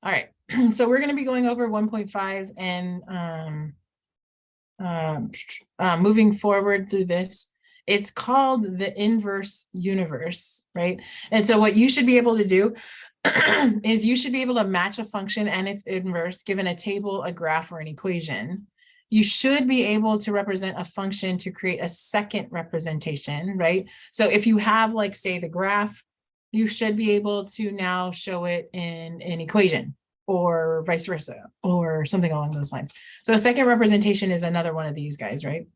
All right, so we're going to be going over 1.5 and moving forward through this. It's called the inverse universe, right? And so what you should be able to do is you should be able to match a function and its inverse given a table, a graph, or an equation. You should be able to represent a function to create a second representation, right? So if you have, like, say, the graph, you should be able to now show it in an equation or vice versa or something along those lines. So a second representation is another one of these guys, right?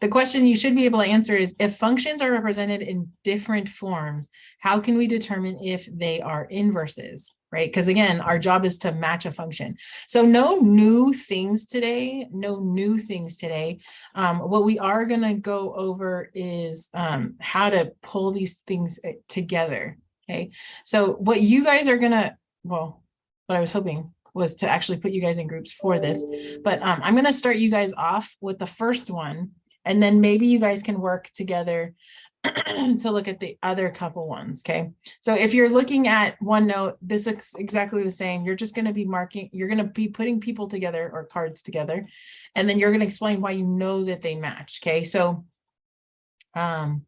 The question you should be able to answer is, if functions are represented in different forms, how can we determine if they are inverses, right? Because again, our job is to match a function. So no new things today, no new things today. What we are going to go over is how to pull these things together, okay? So what you guys are going to, well, what I was hoping was to actually put you guys in groups for this, but I'm going to start you guys off with the first one, and then maybe you guys can work together to look at the other couple ones, okay? So if you're looking at OneNote, this looks exactly the same. You're just going to be marking, you're going to be putting people together or cards together, and then you're going to explain why you know that they match, okay? So let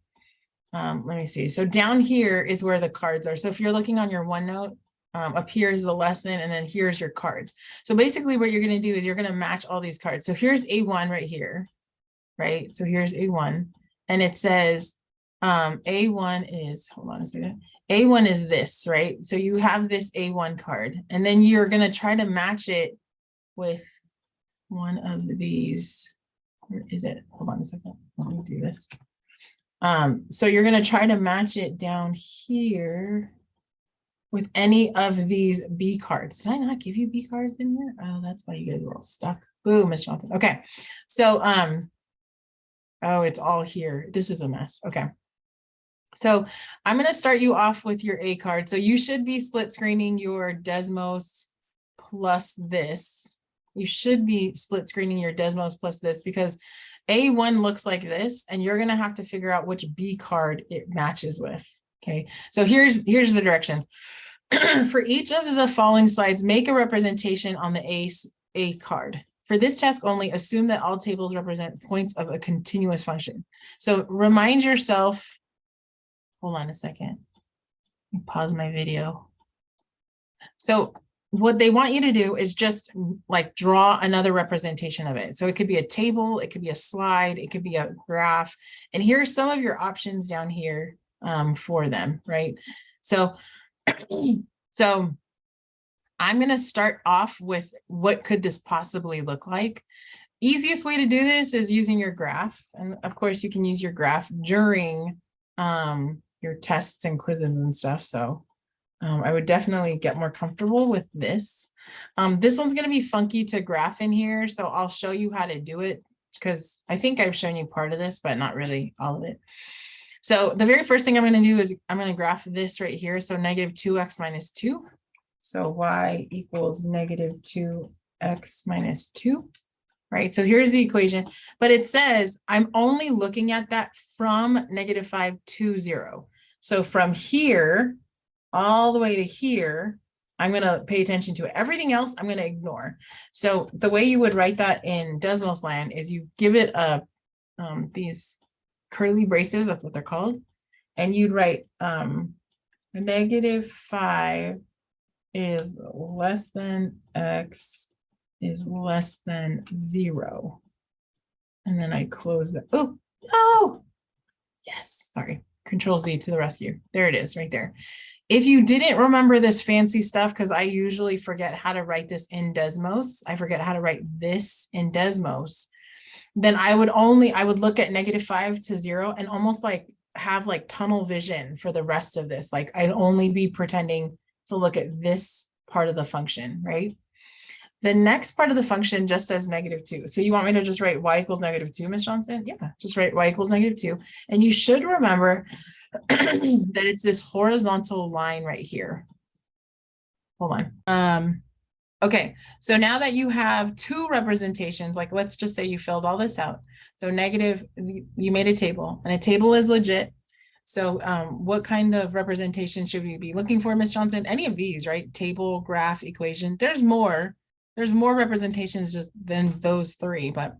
me see. So down here is where the cards are. So if you're looking on your OneNote, up here is the lesson, and then here's your cards. So basically what you're going to do is you're going to match all these cards. So here's A1 right here, right? So here's A1, and it says A1 is, hold on a second, A1 is this, right? So you have this A1 card, and then you're going to try to match it with one of these. Where is it? Hold on a second. Let me do this. So you're going to try to match it down here with any of these B cards. Did I not give you B cards in here? Oh, that's why you guys are all stuck. Boo, Miss Johnson. Okay. So, oh, it's all here. This is a mess. Okay. So I'm going to start you off with your A card. So you should be split screening your Desmos plus this. You should be split screening your Desmos plus this, because A1 looks like this, and you're going to have to figure out which B card it matches with. Okay. So here's the directions. For each of the following slides, make a representation on the A card. For this task only, assume that all tables represent points of a continuous function. So remind yourself, hold on a second, pause my video. So what they want you to do is just like draw another representation of it. So it could be a table, it could be a slide, it could be a graph. And here's some of your options down here for them, right? So I'm going to start off with what could this possibly look like. Easiest way to do this is using your graph. And of course, you can use your graph during your tests and quizzes and stuff. So I would definitely get more comfortable with this. This one's going to be funky to graph in here. So I'll show you how to do it, because I think I've shown you part of this, but not really all of it. So the very first thing I'm going to do is I'm going to graph this right here. So negative 2x minus 2. So y equals negative 2x minus 2, right? So here's the equation, but it says I'm only looking at that from negative 5 to 0. So from here all the way to here, I'm going to pay attention to it. Everything else I'm going to ignore. So the way you would write that in Desmos land is you give it a these curly braces, that's what they're called, and you'd write negative 5 is less than x is less than 0. And then I close that. Oh, no. Yes, sorry. Control Z to the rescue. There it is right there. If you didn't remember this fancy stuff, because I usually forget how to write this in Desmos, I forget how to write this in Desmos, then I would look at negative 5 to 0 and almost like have like tunnel vision for the rest of this. Like I'd only be pretending to look at this part of the function, right? The next part of the function just says negative 2. So you want me to just write y equals negative 2, Ms. Johnson? Yeah, just write y equals negative 2. And you should remember that it's this horizontal line right here. Hold on. Okay, so now that you have two representations, like let's just say you filled all this out. So negative, you made a table, and a table is legit. So what kind of representation should we be looking for, Ms. Johnson? Any of these, right? Table, graph, equation. There's more representations just than those three, but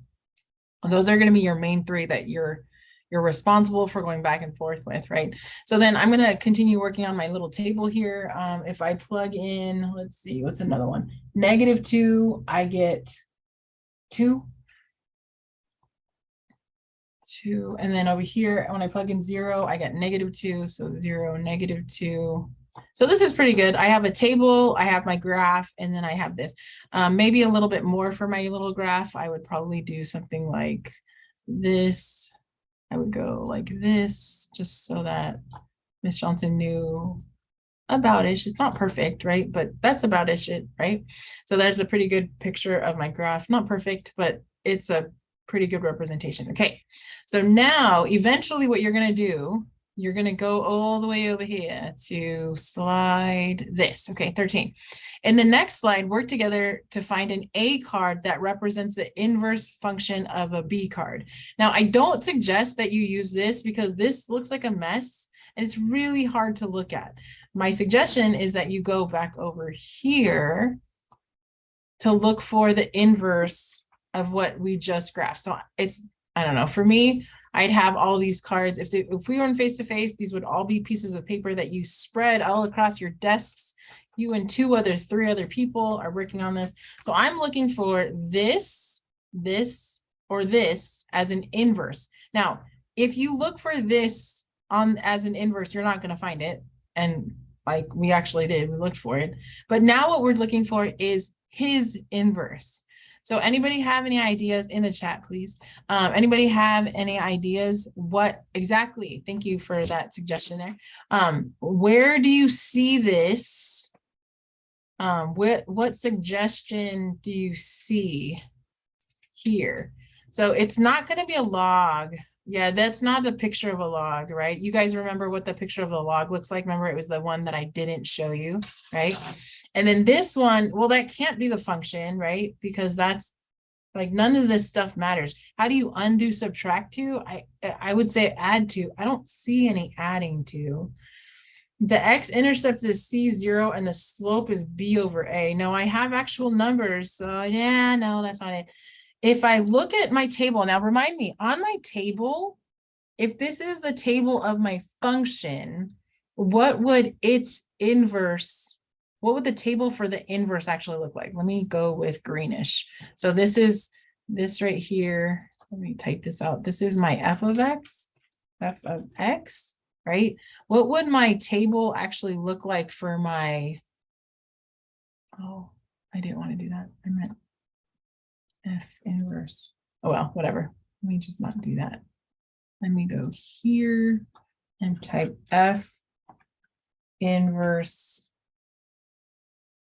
those are going to be your main three that you're responsible for going back and forth with, right? So then I'm going to continue working on my little table here. If I plug in, let's see, what's another one? -2, I get 2. And then over here, when I plug in 0, I get -2. So 0, -2. So this is pretty good. I have a table, I have my graph, and then I have this. Maybe a little bit more for my little graph. I would probably do something like this. I would go like this, just so that Miss Johnson knew about it. It's not perfect, right? But that's about it, right? So that's a pretty good picture of my graph. Not perfect, but it's a pretty good representation. Okay, so now eventually what you're going to do, you're going to go all the way over here to slide this. Okay, 13. In the next slide, work together to find an A card that represents the inverse function of a B card. Now, I don't suggest that you use this because this looks like a mess and it's really hard to look at. My suggestion is that you go back over here to look for the inverse of what we just graphed. So it's, I don't know, for me, I'd have all these cards. If we were in face-to-face, these would all be pieces of paper that you spread all across your desks. You and 3 other people are working on this. So I'm looking for this, this, or this as an inverse. Now, if you look for this as an inverse, you're not going to find it. And like we actually did, we looked for it. But now what we're looking for is his inverse. So anybody have any ideas in the chat, please? Anybody have any ideas? What exactly? Thank you for that suggestion there. Where do you see this? What suggestion do you see here? So it's not going to be a log. Yeah, that's not the picture of a log, right? You guys remember what the picture of the log looks like? Remember, it was the one that I didn't show you, right? And then this one, well, that can't be the function, right? Because that's like none of this stuff matters. How do you undo subtract to? I would say add to. I don't see any adding to. The x-intercept is C0 and the slope is B over A. No, I have actual numbers. So yeah, no, that's not it. If I look at my table, now remind me, on my table, if this is the table of my function, what would its inverse, what would the table for the inverse actually look like? Let me go with greenish. So this is this right here. Let me type this out. This is my f of x, right? What would my table actually look like for my, oh, I didn't want to do that. I meant f inverse. Oh, well, whatever. Let me just not do that. Let me go here and type f inverse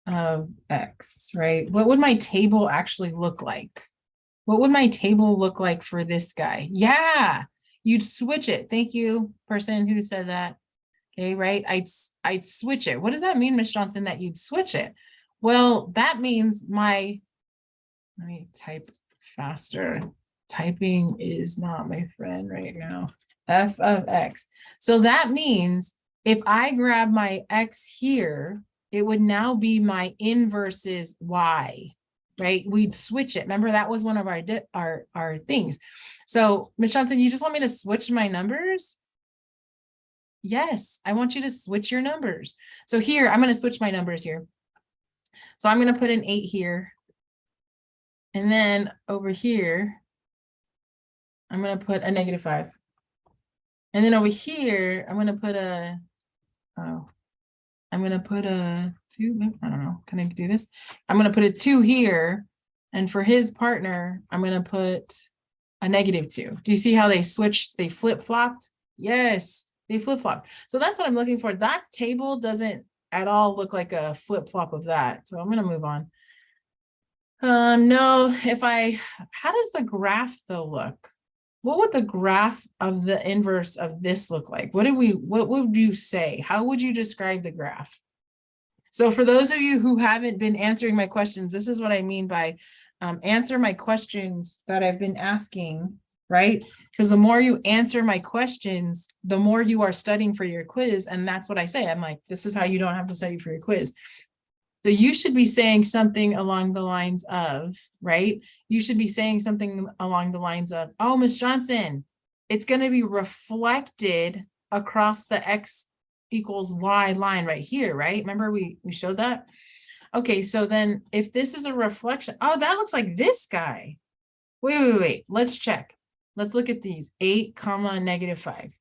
of x, right? What would my table actually look like? What would my table look like for this guy? Yeah, you'd switch it. Thank you, person who said that. Okay, right? I'd switch it. What does that mean, Ms. Johnson, that you'd switch it? Well, that means let me type faster. Typing is not my friend right now. F of x. So that means if I grab my x here, it would now be my inverses y, right? We'd switch it. Remember, that was one of our things. So Ms. Johnson, you just want me to switch my numbers? Yes, I want you to switch your numbers. So here, I'm going to switch my numbers here. So I'm going to put an 8 here. And then over here, I'm going to put a -5. And then over here, I'm going to put a, I'm going to put a 2. I don't know. Can I do this? I'm going to put a 2 here. And for his partner, I'm going to put a -2. Do you see how they switched? They flip-flopped? Yes, they flip-flopped. So that's what I'm looking for. That table doesn't at all look like a flip-flop of that. So I'm going to move on. No, how does the graph though look? What would the graph of the inverse of this look like? What would you say? How would you describe the graph? So for those of you who haven't been answering my questions, this is what I mean by answer my questions that I've been asking right? Because the more you answer my questions, the more you are studying for your quiz. And that's what I say. I'm like, this is how you don't have to study for your quiz. So you should be saying something along the lines of, right? You should be saying something along the lines of, oh, Miss Johnson, it's going to be reflected across the X equals Y line right here, right? Remember we showed that? Okay, so then if this is a reflection, oh, that looks like this guy. Wait. Let's check. Let's look at these. 8, comma, -5.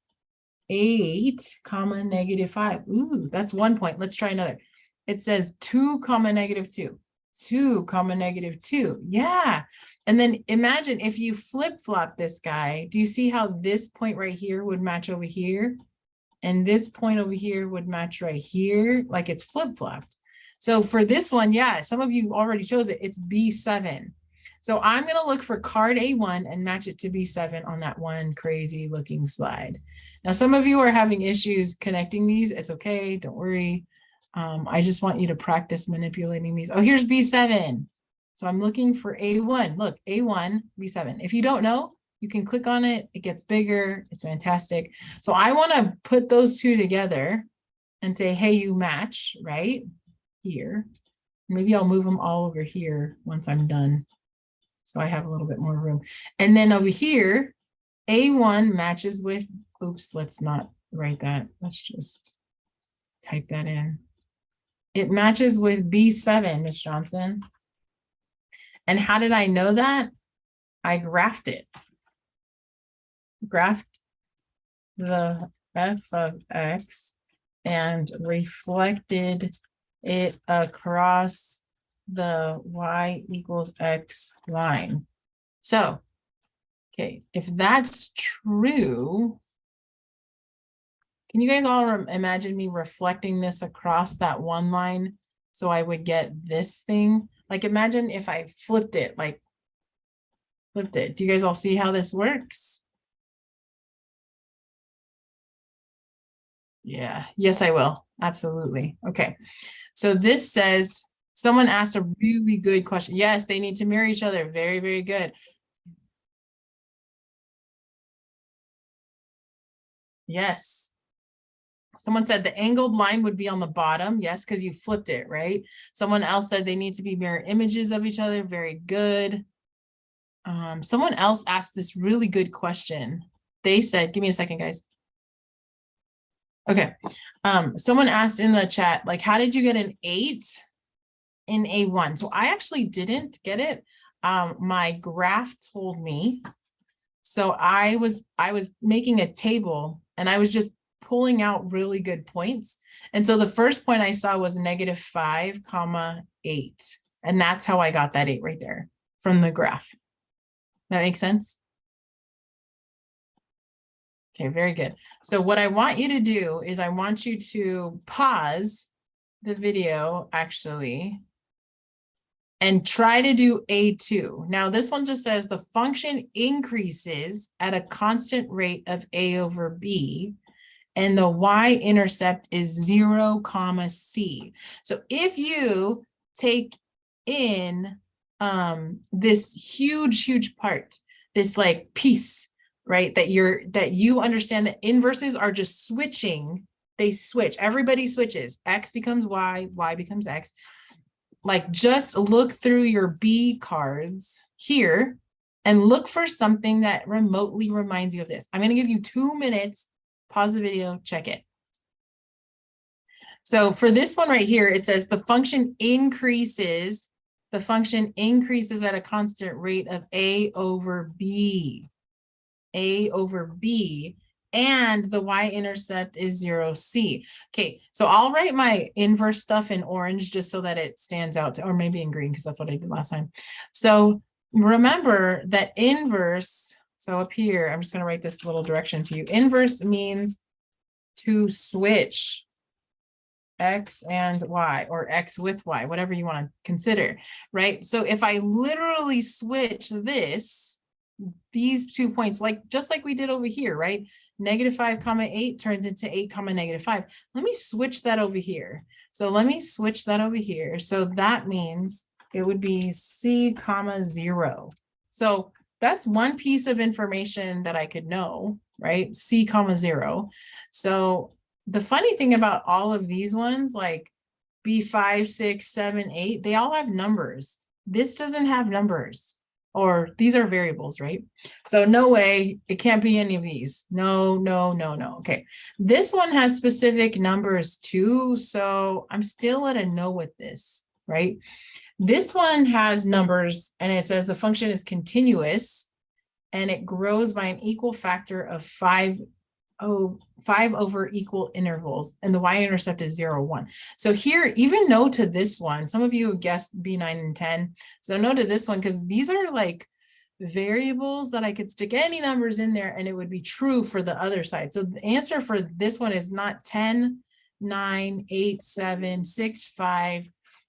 8, comma, -5. Ooh, that's 1 point. Let's try another. It says 2, comma, -2. 2, comma, -2. Yeah. And then imagine if you flip-flop this guy. Do you see how this point right here would match over here? And this point over here would match right here, like it's flip-flopped. So for this one, yeah, some of you already chose it. It's B7. So I'm going to look for card A1 and match it to B7 on that one crazy looking slide. Now, some of you are having issues connecting these. It's okay. Don't worry. I just want you to practice manipulating these. Oh, here's B7. So I'm looking for A1. Look, A1, B7. If you don't know, you can click on it. It gets bigger. It's fantastic. So I want to put those two together and say, hey, you match right here. Maybe I'll move them all over here once I'm done. So I have a little bit more room. And then over here, A1 matches with, oops, let's not write that. Let's just type that in. It matches with B7, Miss Johnson. And how did I know that? I graphed it. Graphed the f of x and reflected it across the y equals x line. So, okay, if that's true, can you guys all imagine me reflecting this across that one line so I would get this thing? Like imagine if I flipped it, like flipped it. Do you guys all see how this works? Yeah, yes, I will. Absolutely. Okay. So this says, someone asked a really good question. Yes, they need to mirror each other. Very, very good. Yes. Someone said the angled line would be on the bottom. Yes, because you flipped it, right? Someone else said they need to be mirror images of each other. Very good. Someone else asked this really good question. They said, give me a second, guys. Okay. Someone asked in the chat, like, how did you get an 8 in A1? So I actually didn't get it. My graph told me. So I was making a table and I was just pulling out really good points. And so the first point I saw was -5, 8. And that's how I got that 8 right there from the graph. That makes sense? Okay, very good. So what I want you to do is I want you to pause the video actually and try to do A2. Now this one just says the function increases at a constant rate of A over B and the y-intercept is 0, C. So if you take in this huge part, this like piece, right, that you understand that inverses are just switching, they switch, everybody switches, x becomes y, y becomes x. Like just look through your B cards here and look for something that remotely reminds you of this. I'm going to give you 2 minutes, pause the video, check it. So for this one right here, it says the function increases at a constant rate of A over B. A over B, and the y-intercept is 0, C. Okay, so I'll write my inverse stuff in orange just so that it stands out, or maybe in green because that's what I did last time. So remember that inverse, so up here, I'm just going to write this little direction to you. Inverse means to switch x and y, or x with y, whatever you want to consider, right? So if I literally switch these 2 points, like just like we did over here, right? -5, 8 turns into 8, -5. Let me switch that over here. So let me switch that over here. So that means it would be C, 0. So That's one piece of information that I could know, right? C comma 0. So the funny thing about all of these ones, like B5, 6, 7, 8, they all have numbers. This doesn't have numbers, or these are variables, right? So no way, it can't be any of these. No, no, no, no. Okay. This one has specific numbers too. So I'm still at a no with this, right? This one has numbers and it says the function is continuous and it grows by an equal factor of 5 over equal intervals, and the y-intercept is 0, 1. So here, even no to this one, some of you guessed B9 and 10. So no to this one, because these are like variables that I could stick any numbers in there and it would be true for the other side. So the answer for this one is not 10, 9, 8, 7, 6, 5.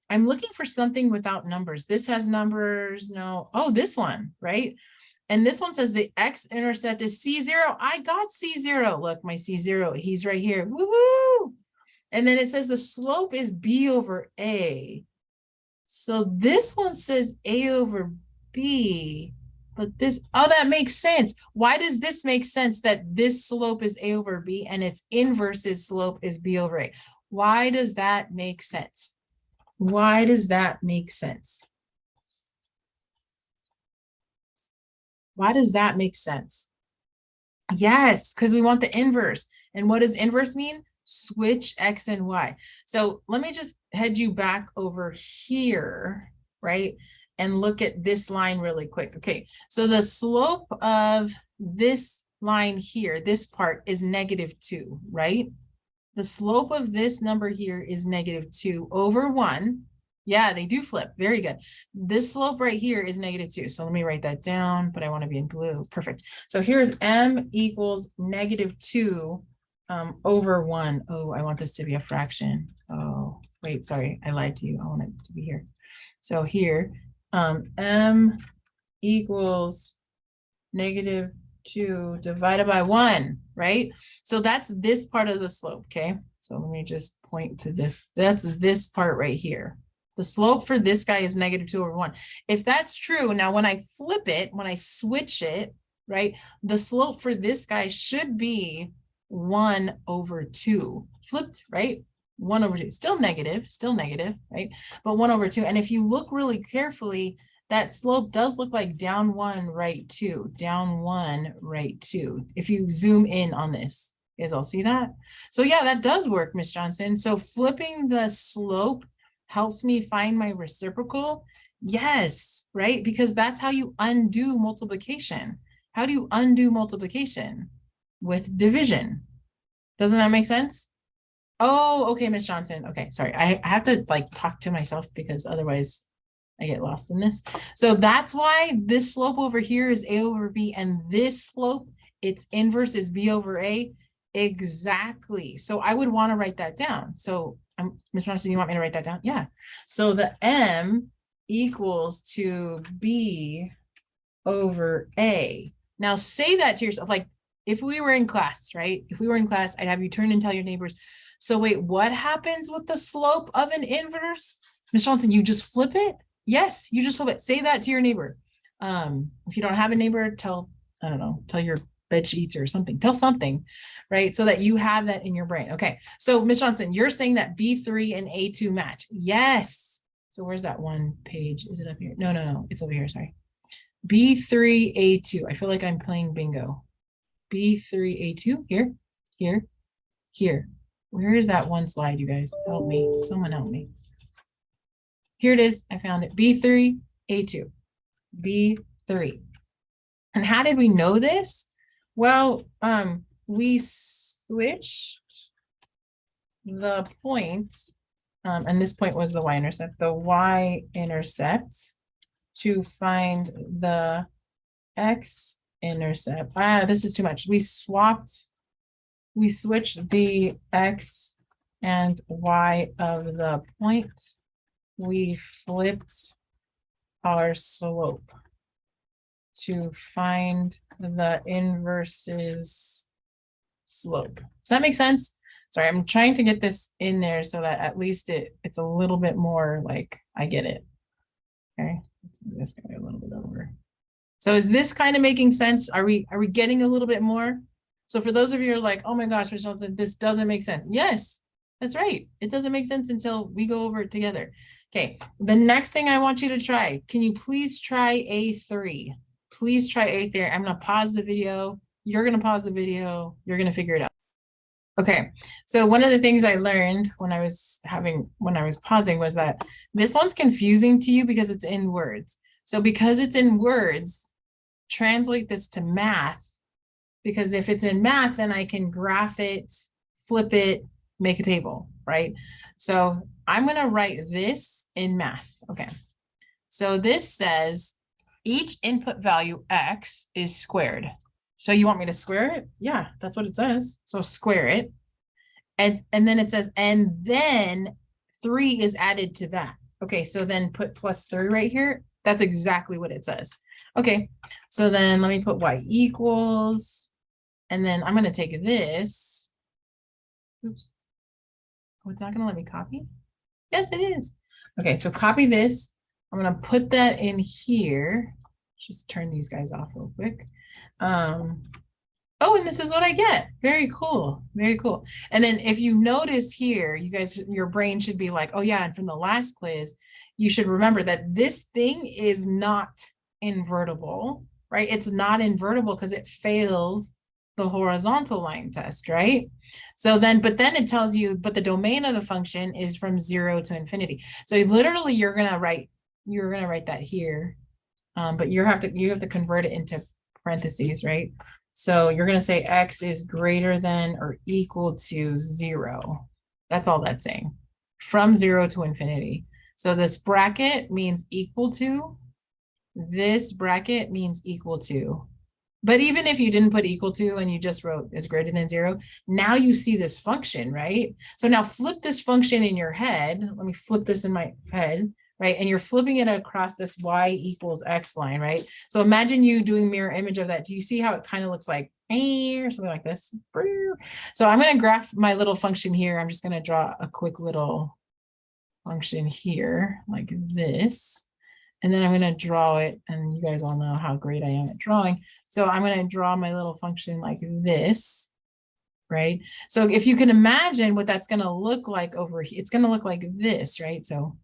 I'm looking for something without numbers. This has numbers. No. Oh, this one, right? And this one says the x-intercept is C0. I got C0. Look, my C0, he's right here. Woohoo! And then it says the slope is B over A. So this one says A over B, but this, oh, that makes sense. Why does this make sense that this slope is A over B and its inverse's slope is B over A? Why does that make sense? Why does that make sense? Why does that make sense? Yes, because we want the inverse. And what does inverse mean? Switch X and Y. So let me just head you back over here, right? And look at this line really quick. Okay, so the slope of this line here, this part is -2, right? The slope of this number here is -2 over 1. Yeah, they do flip. Very good. This slope right here is -2. So let me write that down, but I want to be in blue. Perfect. So here's m equals -2 over 1. Oh, I want this to be a fraction. Oh, wait, sorry. I lied to you. I want it to be here. So here, m equals -2 divided by 1, right? So that's this part of the slope, okay? So let me just point to this. That's this part right here. The slope for this guy is -2 over 1. If that's true, now when I flip it, when I switch it, right, the slope for this guy should be 1 over 2. Flipped, right? 1 over 2. Still negative, right? But 1 over 2. And if you look really carefully, that slope does look like down 1, right 2, down 1, right 2. If you zoom in on this, you guys all see that? So yeah, that does work, Miss Johnson. So flipping the slope helps me find my reciprocal. Yes, right? Because that's how you undo multiplication. How do you undo multiplication? With division. Doesn't that make sense? Oh, okay, Miss Johnson. Okay, sorry. I have to like talk to myself because otherwise I get lost in this. So that's why this slope over here is A over B, and this slope, its inverse is B over A. Exactly. So I would want to write that down. So Ms. Johnson, you want me to write that down? Yeah. So the M equals to B over A. Now say that to yourself, like if we were in class, right? If we were in class, I'd have you turn and tell your neighbors. So wait, what happens with the slope of an inverse? Ms. Johnson, you just flip it? Yes, you just flip it. Say that to your neighbor. If you don't have a neighbor, tell, I don't know, tell your bed sheets or something. Tell something, right? So that you have that in your brain. Okay, so Ms. Johnson, you're saying that B3 and A2 match. Yes. So where's that one page? Is it up here? No, no, no. It's over here. Sorry. B3, A2. I feel like I'm playing bingo. B3, A2. Here, here, here. Where is that one slide, you guys? Help me. Someone help me. Here it is. I found it. B3, A2. B3. And how did we know this? Well, we switched the point, and this point was the y-intercept, y-intercept to find the x-intercept. This is too much. We switched the x and y of the point. We flipped our slope to find the inverse's slope. Does that make sense? Sorry, I'm trying to get this in there so that at least it's a little bit more like I get it. Okay, let's move this guy a little bit over. So is this kind of making sense? Are we getting a little bit more? So for those of you who are like, oh my gosh, Michelle, this doesn't make sense. Yes, that's right. It doesn't make sense until we go over it together. Okay, the next thing I want you to try, can you please try A3? Please try A3. I'm gonna pause the video. You're gonna pause the video. You're gonna figure it out. Okay, so one of the things I learned when I was pausing was that this one's confusing to you because it's in words. So because it's in words, translate this to math, because if it's in math, then I can graph it, flip it, make a table, right? So I'm going to write this in math. Okay, so this says each input value x is squared. So you want me to square it? Yeah, that's what it says. So square it. And then it says, and then 3 is added to that. Okay, so then put plus 3 right here. That's exactly what it says. Okay, so then let me put y equals, and then I'm going to take this. Oops. Oh, it's not going to let me copy? Yes, it is. Okay, so copy this. I'm going to put that in here. Just turn these guys off real quick. Oh, and this is what I get. Very cool. Very cool. And then if you notice here, you guys, your brain should be like, oh yeah, and from the last quiz, you should remember that this thing is not invertible, right? It's not invertible because it fails the horizontal line test, right? So then, but then it tells you, but the domain of the function is from 0 to infinity. So literally you're gonna write that here. But you have to convert it into parentheses, right? So you're going to say x is greater than or equal to 0. That's all that's saying. From 0 to infinity. So this bracket means equal to. This bracket means equal to. But even if you didn't put equal to and you just wrote is greater than 0, now you see this function, right? So now flip this function in your head. Let me flip this in my head. Right? And you're flipping it across this y equals x line, right? So imagine you doing mirror image of that. Do you see how it kind of looks like or something like this? So I'm going to graph my little function here. I'm just going to draw a quick little function here like this. And then I'm going to draw it. And you guys all know how great I am at drawing. So I'm going to draw my little function like this. Right? So if you can imagine what that's going to look like over here, it's going to look like this, right? So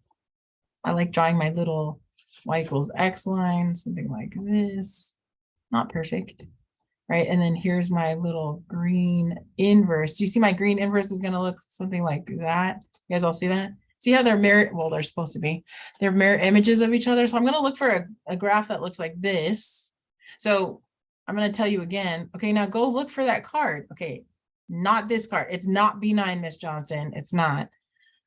I like drawing my little y equals x line, something like this. Not perfect, right? And then here's my little green inverse. Do you see my green inverse is going to look something like that? You guys all see that? See how they're mirror, well, they're supposed to be. They're mirror images of each other. So I'm going to look for a graph that looks like this. So I'm going to tell you again, okay, now go look for that card. Okay, not this card. It's not B9, Miss Johnson. It's not.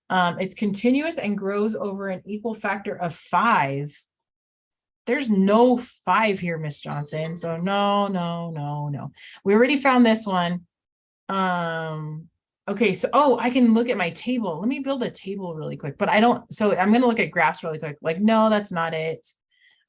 It's continuous and grows over an equal factor of 5. There's no 5 here, Miss Johnson. So no. We already found this one. Okay, so I can look at my table. Let me build a table really quick, but I don't. So I'm going to look at graphs really quick. Like, no, that's not it.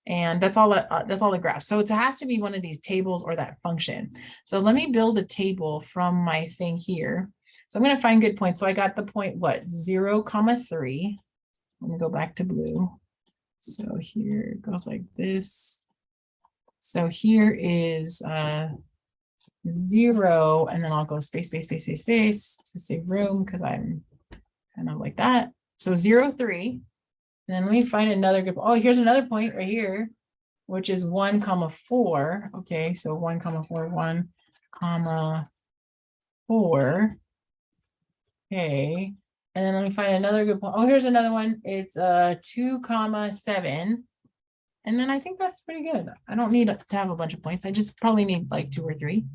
And that's all the graphs. So it has to be one of these tables or that function. So let me build a table from my thing here. So I'm going to find good points. So I got the point, what, 0, 3. Let me go back to blue. So here it goes like this. So here is 0, and then I'll go space to save room because I'm kind of like that. So 0, 3. And then let me find another good. Oh, here's another point right here, which is 1, 4. Okay, so 1, 4, 1, 4. Okay, and then let me find another good point. Oh, here's another one. It's 2, 7. And then I think that's pretty good. I don't need to have a bunch of points. I just probably need like 2 or 3.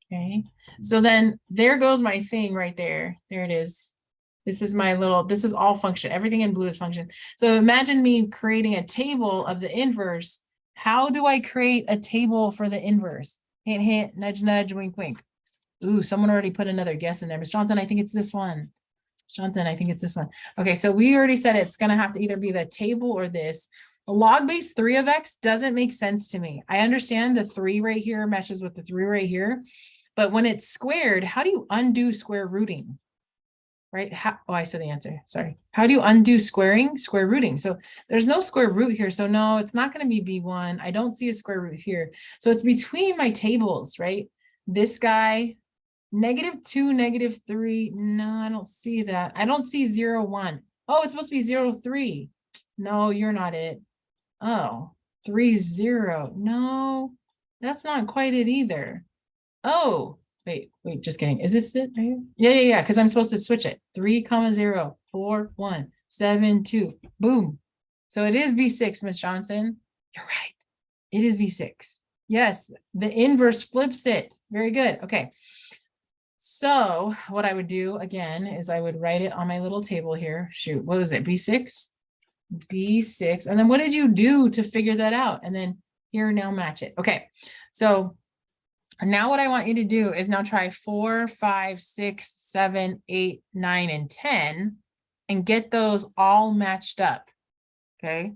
Okay, so then there goes my thing right there. There it is. This is my little, this is all function. Everything in blue is function. So imagine me creating a table of the inverse. How do I create a table for the inverse? Hint, hint, nudge, nudge, wink, wink. Ooh, someone already put another guess in there. Miss Johnson, I think it's this one. Johnson, I think it's this one. Okay, so we already said it's going to have to either be the table or this. A log base 3 of x doesn't make sense to me. I understand the 3 right here matches with the 3 right here. But when it's squared, how do you undo square rooting? right? Oh, I said the answer. Sorry. How do you undo squaring? Square rooting. So there's no square root here. So no, it's not going to be B1. I don't see a square root here. So it's between my tables, right? This guy, -2, -3. No, I don't see that. I don't see 0, 1. Oh, it's supposed to be 0, 3. No, you're not it. Oh, 3, 0. No, that's not quite it either. Oh, wait, just kidding. Is this it right here? Yeah, because I'm supposed to switch it. 3, 0, 4, 1, 7, 2. Boom. So it is B6, Miss Johnson. You're right. It is B6. Yes, the inverse flips it. Very good. Okay. So what I would do again is I would write it on my little table here. Shoot, what was it? B6? B6. And then what did you do to figure that out? And then here, now match it. Okay. So now what I want you to do is now try 4, 5, 6, 7, 8, 9, and 10 and get those all matched up. Okay.